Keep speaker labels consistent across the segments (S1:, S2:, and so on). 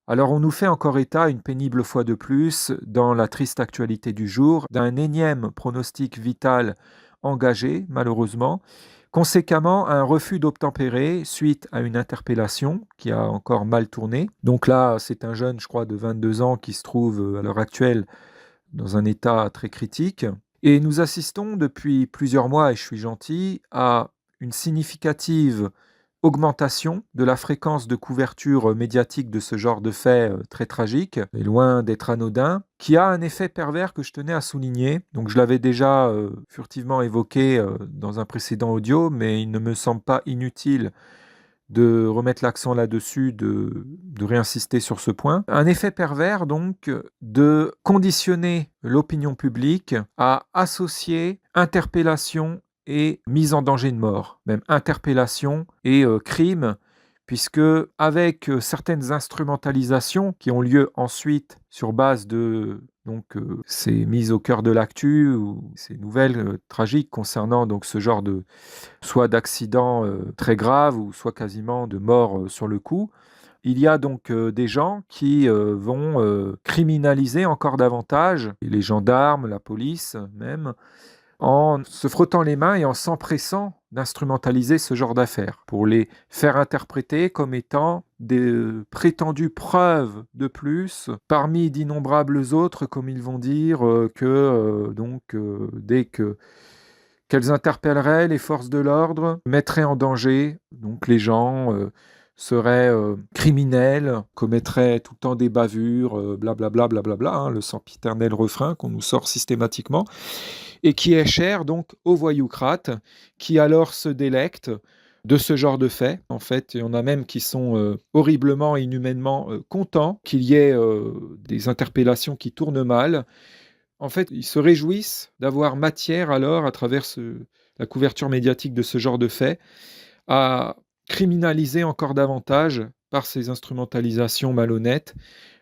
S1: Alors on nous fait encore état, une pénible fois de plus, dans la triste actualité du jour, d'un énième pronostic vital engagé, malheureusement, conséquemment un refus d'obtempérer suite à une interpellation qui a encore mal tourné. Donc là, c'est un jeune, je crois, de 22 ans qui se trouve à l'heure actuelle dans un état très critique. Et nous assistons depuis plusieurs mois, et je suis gentil, à une significative augmentation de la fréquence de couverture médiatique de ce genre de faits très tragiques, et loin d'être anodin, qui a un effet pervers que je tenais à souligner. Donc je l'avais déjà furtivement évoqué dans un précédent audio, mais il ne me semble pas inutile de remettre l'accent là-dessus, de réinsister sur ce point. Un effet pervers, donc, de conditionner l'opinion publique à associer interpellation et mise en danger de mort, même interpellation et crime, puisque avec certaines instrumentalisations qui ont lieu ensuite sur base de ces mises au cœur de l'actu ou ces nouvelles tragiques concernant donc ce genre de soit d'accidents très graves ou soit quasiment de mort sur le coup. Il y a donc des gens qui vont criminaliser encore davantage, et les gendarmes, la police même, en se frottant les mains et en s'empressant d'instrumentaliser ce genre d'affaires pour les faire interpréter comme étant des prétendues preuves de plus parmi d'innombrables autres, comme ils vont dire, dès que qu'elles interpelleraient les forces de l'ordre, mettraient en danger donc les gens, seraient criminels, commettraient tout le temps des bavures, blablabla, blablabla, hein, le sempiternel refrain qu'on nous sort systématiquement, et qui est cher donc aux voyoucrates, qui alors se délectent de ce genre de faits. En fait, il y en a même qui sont horriblement et inhumainement contents qu'il y ait des interpellations qui tournent mal. En fait, ils se réjouissent d'avoir matière alors, à travers la couverture médiatique de ce genre de faits, à criminaliser encore davantage, par ces instrumentalisations malhonnêtes,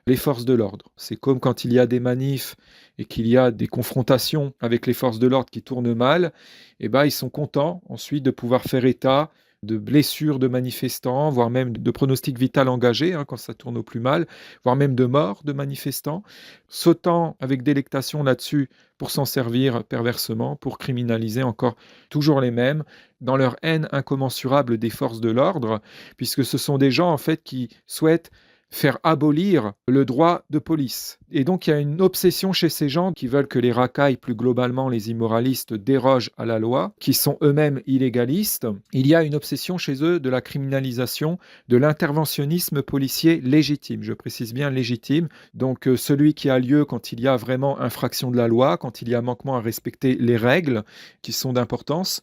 S1: les forces de l'ordre. C'est comme quand il y a des manifs et qu'il y a des confrontations avec les forces de l'ordre qui tournent mal, et ben, ils sont contents ensuite de pouvoir faire état de blessures de manifestants, voire même de pronostics vitaux engagés, hein, quand ça tourne au plus mal, voire même de morts de manifestants, sautant avec délectation là-dessus pour s'en servir perversement, pour criminaliser encore toujours les mêmes, dans leur haine incommensurable des forces de l'ordre, puisque ce sont des gens en fait qui souhaitent faire abolir le droit de police. Et donc il y a une obsession chez ces gens qui veulent que les racailles, plus globalement les immoralistes, dérogent à la loi, qui sont eux-mêmes illégalistes. Il y a une obsession chez eux de la criminalisation de l'interventionnisme policier légitime. Je précise bien légitime. Donc celui qui a lieu quand il y a vraiment infraction de la loi, quand il y a manquement à respecter les règles qui sont d'importance.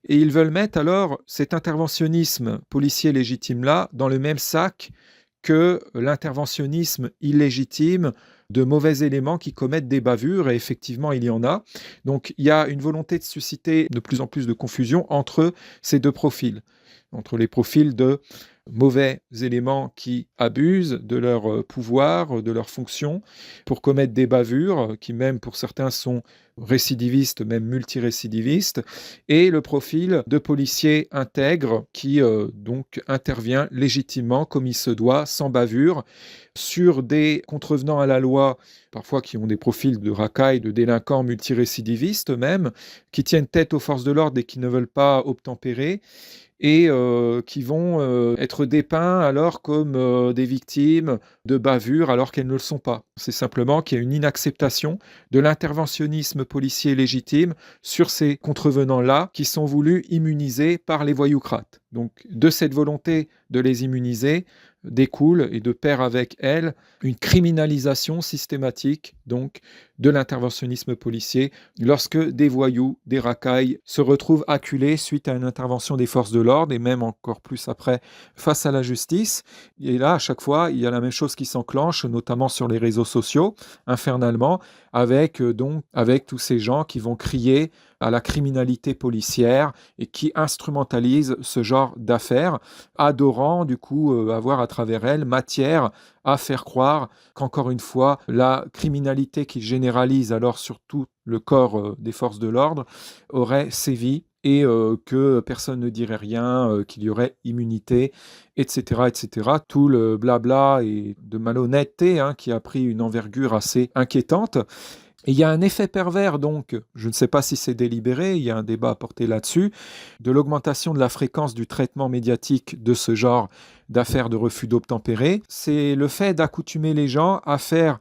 S1: Et ils veulent mettre alors cet interventionnisme policier légitime-là dans le même sac que l'interventionnisme illégitime de mauvais éléments qui commettent des bavures, et effectivement il y en a. Donc il y a une volonté de susciter de plus en plus de confusion entre ces deux profils, entre les profils de mauvais éléments qui abusent de leur pouvoir, de leur fonction, pour commettre des bavures, qui même pour certains sont récidivistes, même multirécidivistes, et le profil de policier intègre qui donc intervient légitimement comme il se doit, sans bavure, sur des contrevenants à la loi, parfois qui ont des profils de racailles, de délinquants multirécidivistes même, qui tiennent tête aux forces de l'ordre et qui ne veulent pas obtempérer, et qui vont être dépeints alors comme des victimes de bavures alors qu'elles ne le sont pas. C'est simplement qu'il y a une inacceptation de l'interventionnisme policier légitime sur ces contrevenants-là qui sont voulus immuniser par les voyoucrates. Donc de cette volonté de les immuniser découle, et de pair avec elle, une criminalisation systématique donc de l'interventionnisme policier lorsque des voyous, des racailles se retrouvent acculés suite à une intervention des forces de l'ordre, et même encore plus après face à la justice. Et là, à chaque fois, il y a la même chose qui s'enclenche, notamment sur les réseaux sociaux, infernalement, avec tous ces gens qui vont crier à la criminalité policière et qui instrumentalisent ce genre d'affaires, adorant du coup avoir à travers elles matière à faire croire qu'encore une fois, la criminalité qui généralise alors sur tout le corps des forces de l'ordre aurait sévi et que personne ne dirait rien, qu'il y aurait immunité, etc., etc. Tout le blabla et de malhonnêteté qui a pris une envergure assez inquiétante. Et il y a un effet pervers, donc, je ne sais pas si c'est délibéré, il y a un débat à porter là-dessus, de l'augmentation de la fréquence du traitement médiatique de ce genre d'affaires de refus d'obtempérer. C'est le fait d'accoutumer les gens à faire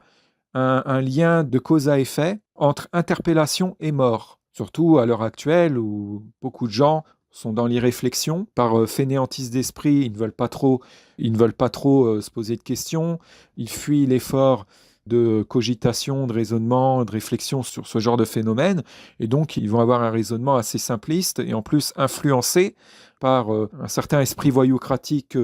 S1: un lien de cause à effet entre interpellation et mort. Surtout à l'heure actuelle où beaucoup de gens sont dans l'irréflexion, par fainéantise d'esprit, ils ne veulent pas trop se poser de questions, ils fuient l'effort de cogitation, de raisonnement, de réflexion sur ce genre de phénomène, et donc ils vont avoir un raisonnement assez simpliste et en plus influencé par un certain esprit voyoucratique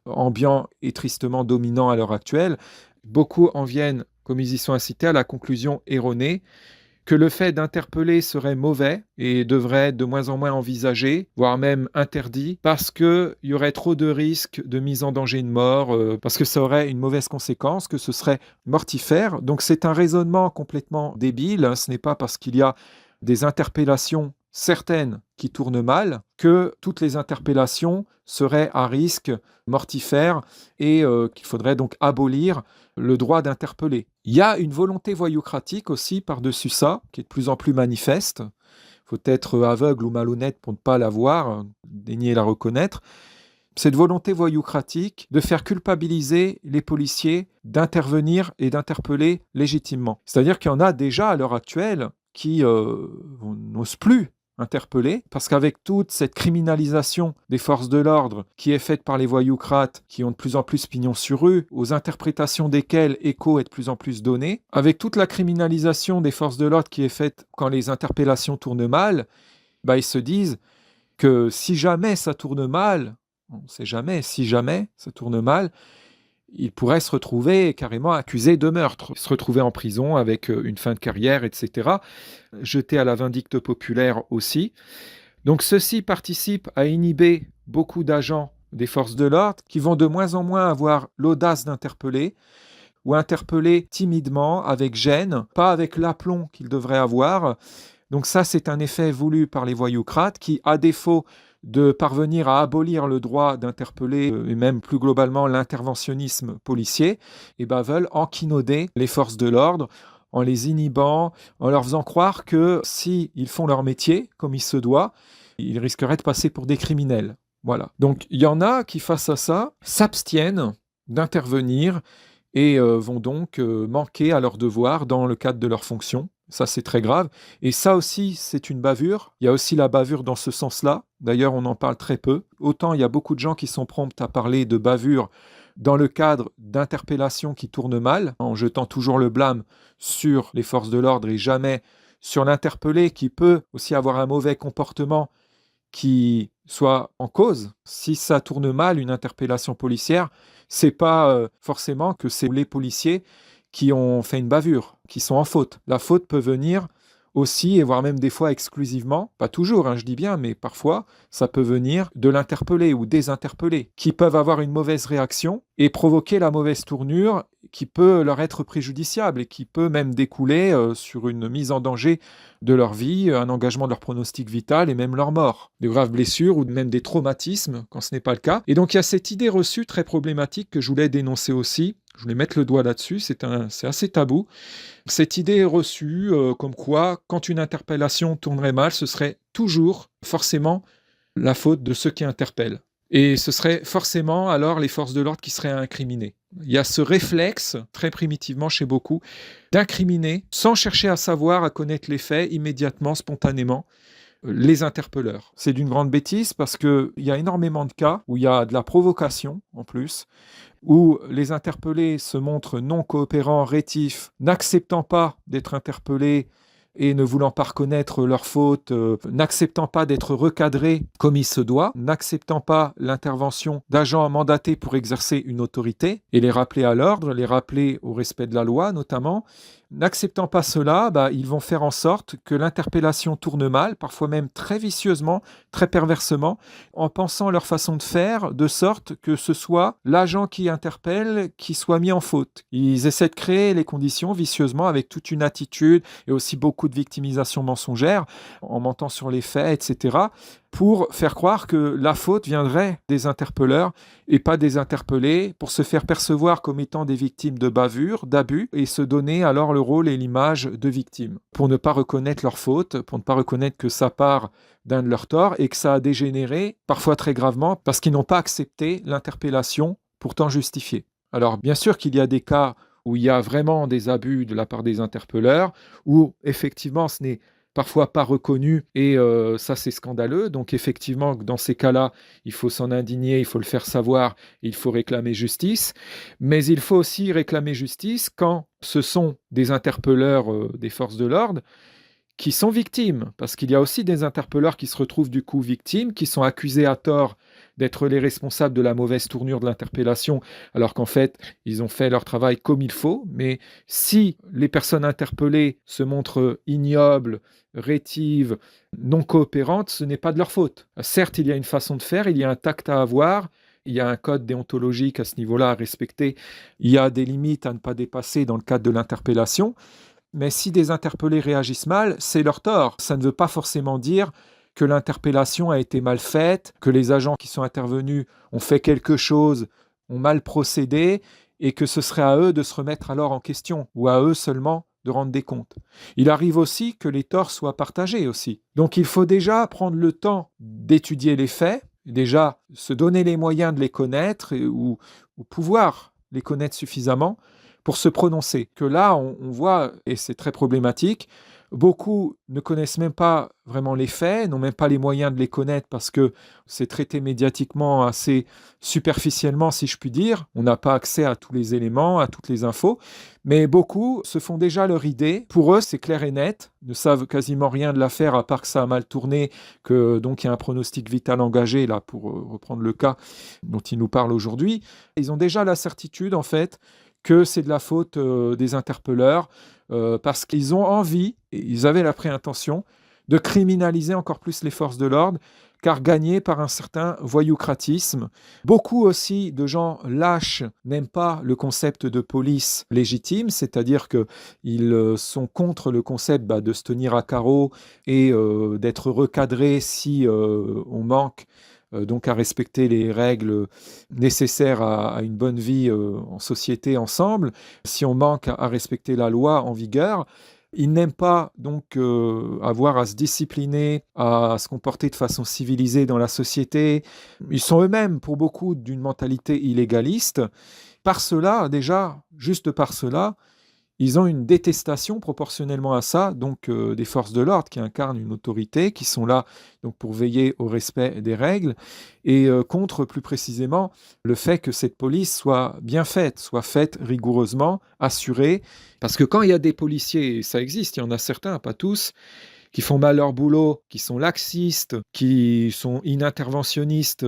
S1: ambiant et tristement dominant à l'heure actuelle. Beaucoup en viennent, comme ils y sont incités, à la conclusion erronée que le fait d'interpeller serait mauvais et devrait être de moins en moins envisagé, voire même interdit, parce qu'il y aurait trop de risques de mise en danger de mort, parce que ça aurait une mauvaise conséquence, que ce serait mortifère. Donc c'est un raisonnement complètement débile. Ce n'est pas parce qu'il y a des interpellations certaines qui tournent mal que toutes les interpellations seraient à risque mortifère et qu'il faudrait donc abolir le droit d'interpeller. Il y a une volonté voyoucratique aussi par-dessus ça, qui est de plus en plus manifeste. Il faut être aveugle ou malhonnête pour ne pas la voir, daigner la reconnaître. Cette volonté voyoucratique de faire culpabiliser les policiers d'intervenir et d'interpeller légitimement. C'est-à-dire qu'il y en a déjà à l'heure actuelle qui n'osent plus interpeller, parce qu'avec toute cette criminalisation des forces de l'ordre qui est faite par les voyoucrates, qui ont de plus en plus pignon sur rue, aux interprétations desquelles écho est de plus en plus donné, avec toute la criminalisation des forces de l'ordre qui est faite quand les interpellations tournent mal, ils se disent que si jamais ça tourne mal, on ne sait jamais, si jamais ça tourne mal, il pourrait se retrouver carrément accusé de meurtre, se retrouver en prison avec une fin de carrière, etc., jeté à la vindicte populaire aussi. Donc ceci participe à inhiber beaucoup d'agents des forces de l'ordre qui vont de moins en moins avoir l'audace d'interpeller ou interpeller timidement, avec gêne, pas avec l'aplomb qu'ils devraient avoir. Donc ça, c'est un effet voulu par les voyoucrates qui, à défaut de parvenir à abolir le droit d'interpeller et même plus globalement l'interventionnisme policier, veulent enquinoder les forces de l'ordre en les inhibant, en leur faisant croire que s'ils font leur métier comme il se doit, ils risqueraient de passer pour des criminels. Voilà. Donc il y en a qui, face à ça, s'abstiennent d'intervenir et vont donc manquer à leur devoir dans le cadre de leur fonction. Ça, c'est très grave. Et ça aussi, c'est une bavure. Il y a aussi la bavure dans ce sens-là. D'ailleurs, on en parle très peu. Autant il y a beaucoup de gens qui sont prompts à parler de bavure dans le cadre d'interpellations qui tournent mal, en jetant toujours le blâme sur les forces de l'ordre et jamais sur l'interpellé qui peut aussi avoir un mauvais comportement qui soit en cause. Si ça tourne mal, une interpellation policière, c'est pas forcément que c'est les policiers qui ont fait une bavure, qui sont en faute. La faute peut venir aussi, et voire même des fois exclusivement, pas toujours, je dis bien, mais parfois, ça peut venir de l'interpellé ou des interpellés, qui peuvent avoir une mauvaise réaction et provoquer la mauvaise tournure qui peut leur être préjudiciable et qui peut même découler sur une mise en danger de leur vie, un engagement de leur pronostic vital et même leur mort. Des graves blessures ou même des traumatismes quand ce n'est pas le cas. Et donc il y a cette idée reçue très problématique que je voulais dénoncer aussi. Je voulais mettre le doigt là-dessus, c'est assez tabou. Cette idée reçue comme quoi, quand une interpellation tournerait mal, ce serait toujours forcément la faute de ceux qui interpellent. Et ce serait forcément alors les forces de l'ordre qui seraient incriminées. Il y a ce réflexe, très primitivement chez beaucoup, d'incriminer sans chercher à savoir, à connaître les faits immédiatement, spontanément, les interpelleurs. C'est d'une grande bêtise parce qu'il y a énormément de cas où il y a de la provocation en plus, où les interpellés se montrent non coopérants, rétifs, n'acceptant pas d'être interpellés et ne voulant pas reconnaître leur faute, n'acceptant pas d'être recadrés comme il se doit, n'acceptant pas l'intervention d'agents mandatés pour exercer une autorité et les rappeler à l'ordre, les rappeler au respect de la loi notamment, n'acceptant pas cela, ils vont faire en sorte que l'interpellation tourne mal, parfois même très vicieusement, très perversement, en pensant leur façon de faire, de sorte que ce soit l'agent qui interpelle qui soit mis en faute. Ils essaient de créer les conditions vicieusement avec toute une attitude et aussi beaucoup de victimisation mensongère, en mentant sur les faits, etc., pour faire croire que la faute viendrait des interpelleurs et pas des interpellés, pour se faire percevoir comme étant des victimes de bavures, d'abus, et se donner alors le rôle et l'image de victimes, pour ne pas reconnaître leur faute, pour ne pas reconnaître que ça part d'un de leurs torts et que ça a dégénéré, parfois très gravement, parce qu'ils n'ont pas accepté l'interpellation pourtant justifiée. Alors bien sûr qu'il y a des cas où il y a vraiment des abus de la part des interpelleurs, où effectivement ce n'est parfois pas reconnu, et ça c'est scandaleux. Donc effectivement, dans ces cas-là, il faut s'en indigner, il faut le faire savoir, il faut réclamer justice. Mais il faut aussi réclamer justice quand ce sont des interpelleurs des forces de l'ordre qui sont victimes, parce qu'il y a aussi des interpelleurs qui se retrouvent du coup victimes, qui sont accusés à tort d'être les responsables de la mauvaise tournure de l'interpellation, alors qu'en fait, ils ont fait leur travail comme il faut. Mais si les personnes interpellées se montrent ignobles, rétives, non coopérantes, ce n'est pas de leur faute. Certes, il y a une façon de faire, il y a un tact à avoir, il y a un code déontologique à ce niveau-là à respecter, il y a des limites à ne pas dépasser dans le cadre de l'interpellation. Mais si des interpellés réagissent mal, c'est leur tort. Ça ne veut pas forcément dire que l'interpellation a été mal faite, que les agents qui sont intervenus ont fait quelque chose, ont mal procédé, et que ce serait à eux de se remettre alors en question, ou à eux seulement de rendre des comptes. Il arrive aussi que les torts soient partagés aussi. Donc il faut déjà prendre le temps d'étudier les faits, déjà se donner les moyens de les connaître, ou pouvoir les connaître suffisamment pour se prononcer. Que là, on voit, et c'est très problématique, beaucoup ne connaissent même pas vraiment les faits, n'ont même pas les moyens de les connaître parce que c'est traité médiatiquement assez superficiellement, si je puis dire. On n'a pas accès à tous les éléments, à toutes les infos, mais beaucoup se font déjà leur idée. Pour eux, c'est clair et net, ne savent quasiment rien de l'affaire à part que ça a mal tourné, que donc il y a un pronostic vital engagé, là, pour reprendre le cas dont ils nous parlent aujourd'hui. Ils ont déjà la certitude, en fait, que c'est de la faute des interpelleurs, parce qu'ils ont envie, et ils avaient la préintention, de criminaliser encore plus les forces de l'ordre, car gagnés par un certain voyoucratisme. Beaucoup aussi de gens lâches n'aiment pas le concept de police légitime, c'est-à-dire qu'ils sont contre le concept de se tenir à carreau et d'être recadré si on manque donc à respecter les règles nécessaires à une bonne vie en société ensemble, si on manque à respecter la loi en vigueur. Ils n'aiment pas donc avoir à se discipliner, à se comporter de façon civilisée dans la société. Ils sont eux-mêmes, pour beaucoup, d'une mentalité illégaliste. Par cela, déjà, juste par cela, ils ont une détestation proportionnellement à ça, donc des forces de l'ordre qui incarnent une autorité, qui sont là donc pour veiller au respect des règles, et contre plus précisément le fait que cette police soit bien faite, soit faite rigoureusement, assurée, parce que quand il y a des policiers, et ça existe, il y en a certains, pas tous, qui font mal leur boulot, qui sont laxistes, qui sont ininterventionnistes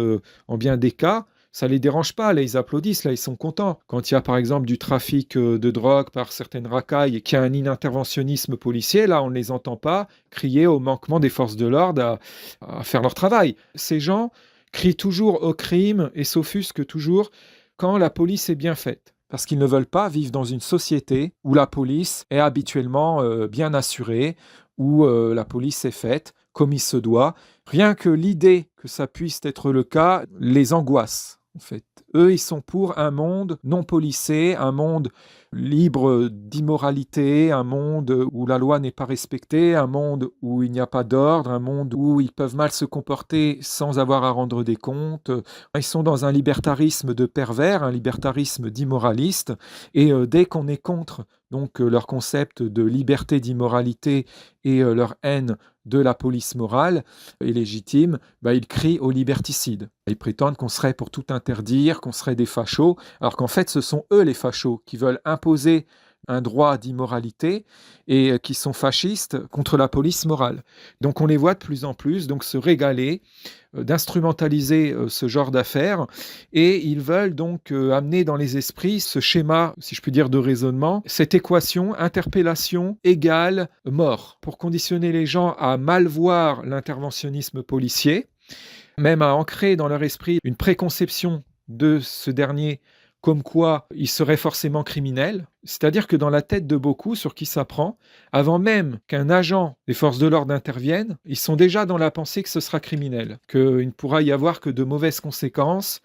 S1: en bien des cas, ça les dérange pas, là ils applaudissent, là ils sont contents. Quand il y a par exemple du trafic de drogue par certaines racailles et qu'il y a un ininterventionnisme policier, là on ne les entend pas crier au manquement des forces de l'ordre à faire leur travail. Ces gens crient toujours au crime et s'offusquent toujours quand la police est bien faite. Parce qu'ils ne veulent pas vivre dans une société où la police est habituellement bien assurée, où la police est faite comme il se doit. Rien que l'idée que ça puisse être le cas les angoisse. En fait, eux, ils sont pour un monde non policé, un monde libre d'immoralité, un monde où la loi n'est pas respectée, un monde où il n'y a pas d'ordre, un monde où ils peuvent mal se comporter sans avoir à rendre des comptes. Ils sont dans un libertarisme de pervers, un libertarisme d'immoraliste, et dès qu'on est contre donc leur concept de liberté d'immoralité et leur haine de la police morale et légitime, ils crient au liberticide. Ils prétendent qu'on serait pour tout interdire, qu'on serait des fachos, alors qu'en fait ce sont eux les fachos qui veulent imposer un droit d'immoralité et qui sont fascistes contre la police morale. Donc on les voit de plus en plus donc se régaler d'instrumentaliser ce genre d'affaires et ils veulent donc amener dans les esprits ce schéma, si je puis dire, de raisonnement, cette équation interpellation égale mort, pour conditionner les gens à mal voir l'interventionnisme policier, même à ancrer dans leur esprit une préconception de ce dernier comme quoi il serait forcément criminel. C'est-à-dire que dans la tête de beaucoup, sur qui ça prend, avant même qu'un agent des forces de l'ordre intervienne, ils sont déjà dans la pensée que ce sera criminel, qu'il ne pourra y avoir que de mauvaises conséquences.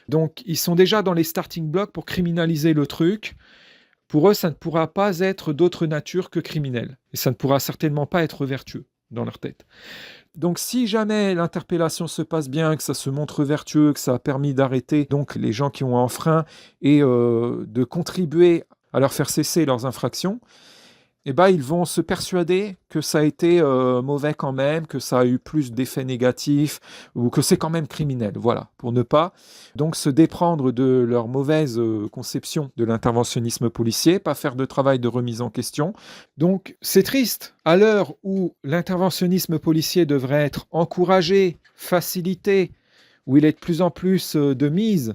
S1: Donc ils sont déjà dans les starting blocks pour criminaliser le truc. Pour eux, ça ne pourra pas être d'autre nature que criminel. Et ça ne pourra certainement pas être vertueux dans leur tête. Donc si jamais l'interpellation se passe bien, que ça se montre vertueux, que ça a permis d'arrêter donc les gens qui ont enfreint et de contribuer à leur faire cesser leurs infractions, eh ben, ils vont se persuader que ça a été mauvais quand même, que ça a eu plus d'effets négatifs ou que c'est quand même criminel. Voilà, pour ne pas donc se déprendre de leur mauvaise conception de l'interventionnisme policier, pas faire de travail de remise en question. Donc c'est triste. À l'heure où l'interventionnisme policier devrait être encouragé, facilité, où il est de plus en plus de mise,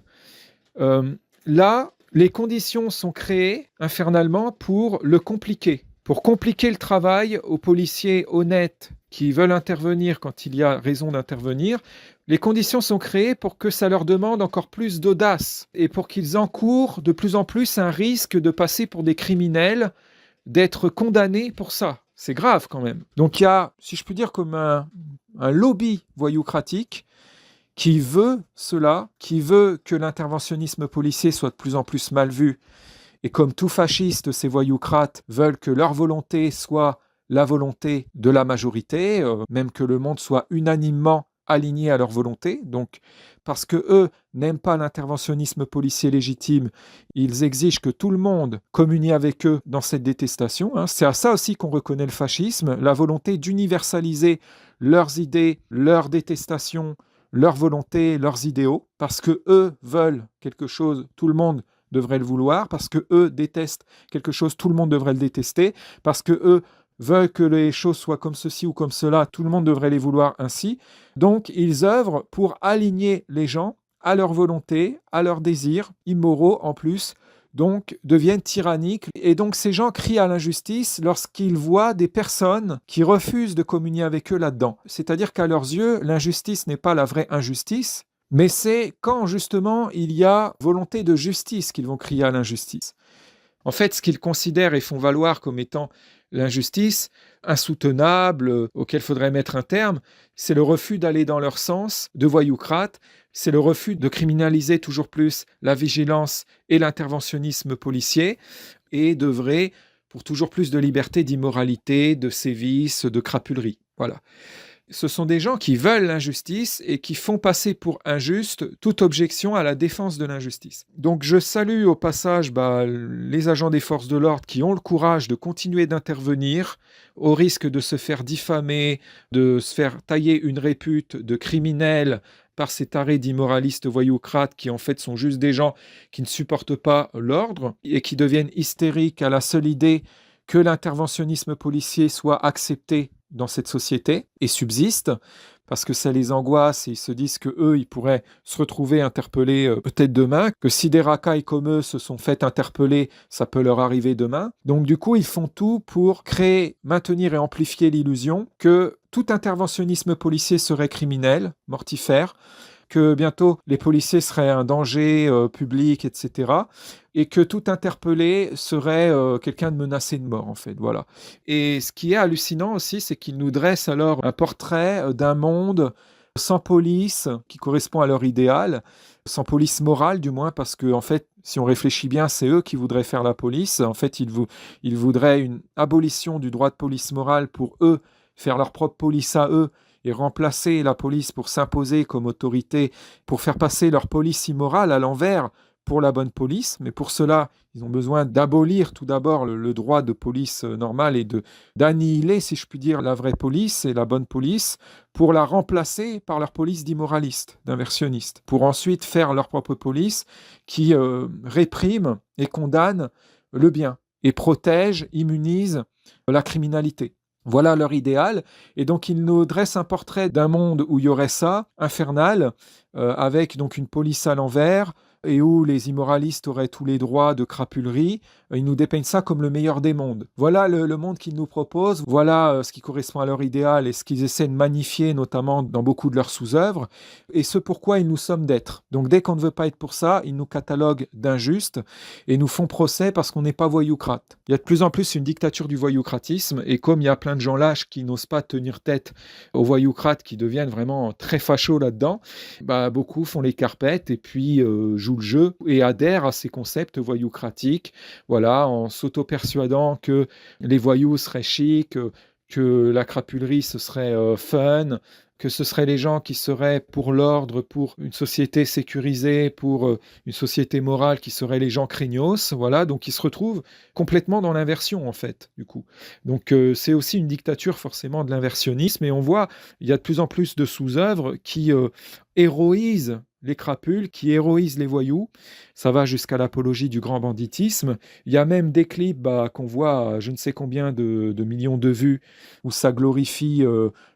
S1: là, les conditions sont créées infernalement pour le compliquer. Pour compliquer le travail aux policiers honnêtes qui veulent intervenir quand il y a raison d'intervenir, les conditions sont créées pour que ça leur demande encore plus d'audace et pour qu'ils encourent de plus en plus un risque de passer pour des criminels, d'être condamnés pour ça. C'est grave quand même. Donc il y a, si je puis dire, comme un lobby voyoucratique qui veut cela, qui veut que l'interventionnisme policier soit de plus en plus mal vu. Et comme tout fasciste, ces voyoucrates veulent que leur volonté soit la volonté de la majorité, même que le monde soit unanimement aligné à leur volonté. Donc, parce que eux n'aiment pas l'interventionnisme policier légitime, ils exigent que tout le monde communie avec eux dans cette détestation. C'est à ça aussi qu'on reconnaît le fascisme, la volonté d'universaliser leurs idées, leur détestation, leur volonté, leurs idéaux, parce que eux veulent quelque chose, tout le monde devrait le vouloir, parce que eux détestent quelque chose, tout le monde devrait le détester, parce que eux veulent que les choses soient comme ceci ou comme cela, tout le monde devrait les vouloir ainsi. Donc ils œuvrent pour aligner les gens à leur volonté, à leurs désirs, immoraux en plus, donc deviennent tyranniques. Et donc ces gens crient à l'injustice lorsqu'ils voient des personnes qui refusent de communier avec eux là-dedans. C'est-à-dire qu'à leurs yeux, l'injustice n'est pas la vraie injustice, mais c'est quand justement il y a volonté de justice qu'ils vont crier à l'injustice. En fait, ce qu'ils considèrent et font valoir comme étant l'injustice insoutenable, auquel il faudrait mettre un terme, c'est le refus d'aller dans leur sens de voyoucrates, c'est le refus de criminaliser toujours plus la vigilance et l'interventionnisme policier et d'œuvrer pour toujours plus de liberté, d'immoralité, de sévices, de crapulerie. Voilà. Ce sont des gens qui veulent l'injustice et qui font passer pour injuste toute objection à la défense de l'injustice. Donc je salue au passage les agents des forces de l'ordre qui ont le courage de continuer d'intervenir au risque de se faire diffamer, de se faire tailler une répute de criminels par ces tarés d'immoralistes voyoucrates qui en fait sont juste des gens qui ne supportent pas l'ordre et qui deviennent hystériques à la seule idée que l'interventionnisme policier soit accepté dans cette société et subsiste, parce que ça les angoisse et ils se disent qu'eux, ils pourraient se retrouver interpellés peut-être demain, que si des racailles comme eux se sont fait interpeller, ça peut leur arriver demain. Donc du coup, ils font tout pour créer, maintenir et amplifier l'illusion que tout interventionnisme policier serait criminel, mortifère, que bientôt les policiers seraient un danger public, etc. Et que tout interpellé serait quelqu'un de menacé de mort, en fait. Voilà. Et ce qui est hallucinant aussi, c'est qu'ils nous dressent alors un portrait d'un monde sans police, qui correspond à leur idéal, sans police morale du moins, parce que en fait, si on réfléchit bien, c'est eux qui voudraient faire la police. En fait, ils voudraient une abolition du droit de police morale pour eux, faire leur propre police à eux, et remplacer la police pour s'imposer comme autorité, pour faire passer leur police immorale à l'envers pour la bonne police. Mais pour cela, ils ont besoin d'abolir tout d'abord le droit de police normale et d'annihiler, si je puis dire, la vraie police et la bonne police pour la remplacer par leur police d'immoralistes, d'inversionnistes, pour ensuite faire leur propre police qui réprime et condamne le bien et protègent, immunisent la criminalité. Voilà leur idéal. Et donc, ils nous dressent un portrait d'un monde où il y aurait ça, infernal, avec donc une police à l'envers, et où les immoralistes auraient tous les droits de crapulerie. Ils nous dépeignent ça comme le meilleur des mondes. Voilà le monde qu'ils nous proposent, voilà ce qui correspond à leur idéal et ce qu'ils essaient de magnifier, notamment dans beaucoup de leurs sous-œuvres, et ce pourquoi ils nous somment d'être. Donc dès qu'on ne veut pas être pour ça, ils nous cataloguent d'injustes et nous font procès parce qu'on n'est pas voyoucrate. Il y a de plus en plus une dictature du voyoucratisme, et comme il y a plein de gens lâches qui n'osent pas tenir tête aux voyoucrates qui deviennent vraiment très fachos là-dedans, beaucoup font les carpettes et puis jouent le jeu et adhèrent à ces concepts voyoucratiques, voilà, en s'auto-persuadant que les voyous seraient chics, que la crapulerie ce serait fun, que ce seraient les gens qui seraient pour l'ordre, pour une société sécurisée, pour une société morale qui seraient les gens craignos, voilà, donc ils se retrouvent complètement dans l'inversion en fait, du coup. Donc c'est aussi une dictature forcément de l'inversionnisme, et on voit, il y a de plus en plus de sous-œuvres qui héroïsent les crapules, qui héroïsent les voyous. Ça va jusqu'à l'apologie du grand banditisme. Il y a même des clips qu'on voit à je ne sais combien de millions de vues où ça glorifie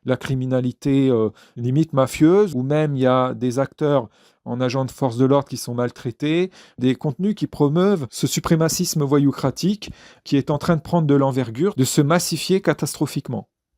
S1: la criminalité limite mafieuse, ou même il y a des acteurs en agents de force de l'ordre qui sont maltraités, des contenus qui promeuvent ce suprémacisme voyoucratique qui est en train de prendre de l'envergure, de se massifier catastrophiquement.